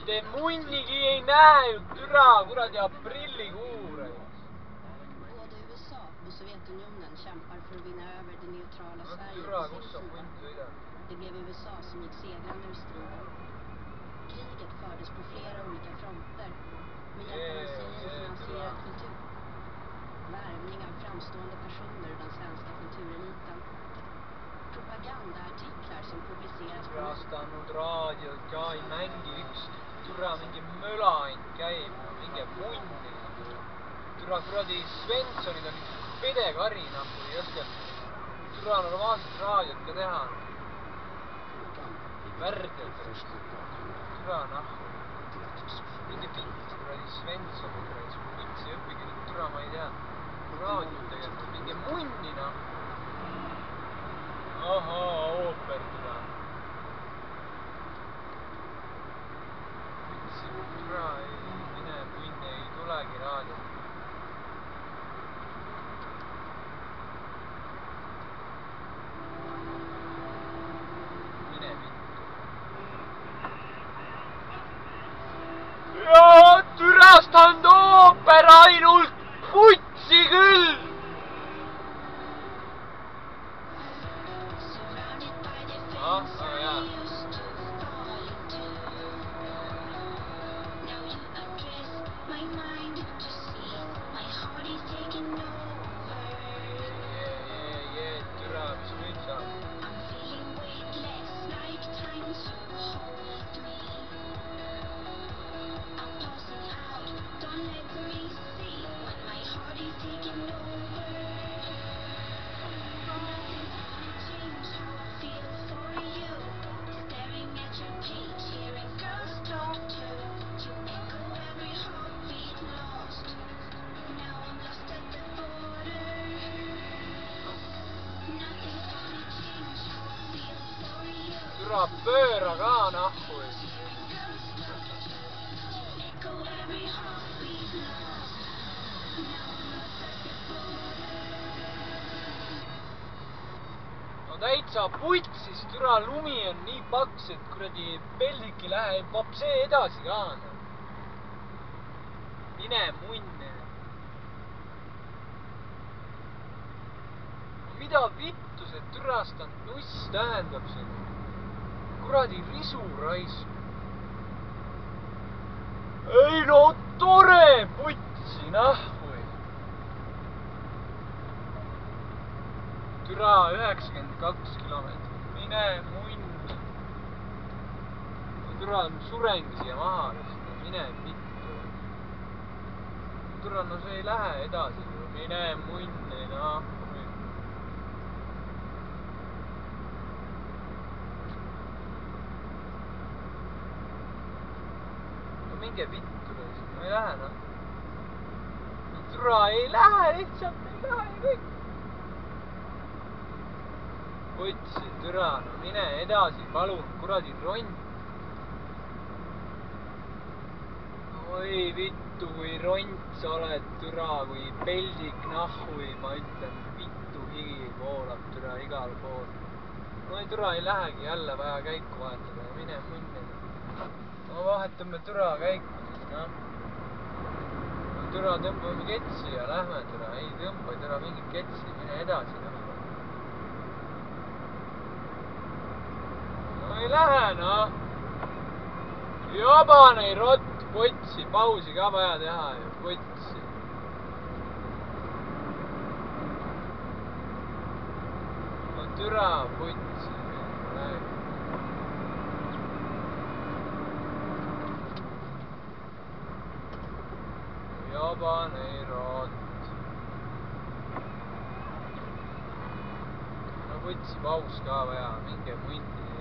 Te munnigi ei näe ju, türa, kuradi aprillikuu. Både USA och Sovjetunionen kämpar för att vinna över det neutrala Sverige Türa, på kus sin sa sida. munn sõidab? Det blev USA som gick segrande ur striden. Kriget fördes på flera olika fronter med hjälp av en civilfinansierad kultur. Värvning av framstående personer ur den svenska kultureliten. Propagandaartiklar som publiceras på Türastanud raadiot ka ei mängi, üks türa mingi möla ainult käib, minge munni. Türa kuradi Svenssonid on üks pedekari, ei oska türa normaalset raadiot ka teha. Värdjad. Türa nahku. Minge vittu kuradi Svenssonid, võtsi õppige nüüd türa, ma ei tea. Raadiot tegema, minge munni nahku. Ahaa, ooper türa. Võtsi türa, mine munni, ei tulegi raadiot. Ja, türastanud ooper ainult putsi küll! Jaa. Türa, mis nüüd saab? Türa, pööra ka nahku. No täitsa putsis, türa, lumi on nii paks, et kuradi peldik ei lähe, vapsee edasi ka. Mine munni. Mida vittu see türastanud nuss tähendab seda? Kuradi risu raisu. Ei no tore putsi nahvu. Türa 92 kilomeetrit. Mine munni. Türa surengi siia maha. Mine vittu. Türa, no see ei lähe edasi. Mine munni nahvu. Minge vittu, no ei lähe noh. Türa ei lähe, lihtsalt ei lähe kõik. Võtsi, türa, no mine edasi, palun, kuradi ront. Oi vittu, kui ront sa oled, türa, kui peldik nahhui, ma ütlen, vittu higi voolab, türa, igal pool. No ei, türa ei lähegi jälle vaja käiku vahetada, mine munni. No vahetame türa käiku, noh. Türa, tõmbame ketsi ja lähme türa. Ei tõmba türa mingit ketsi, mine edasi. No ei lähe, noh. Jabane rott, potsi, pausi ka vaja teha ju, potsi. No türa, potsi. Jabane rott. No võtsi paus ka vaja, minge munni.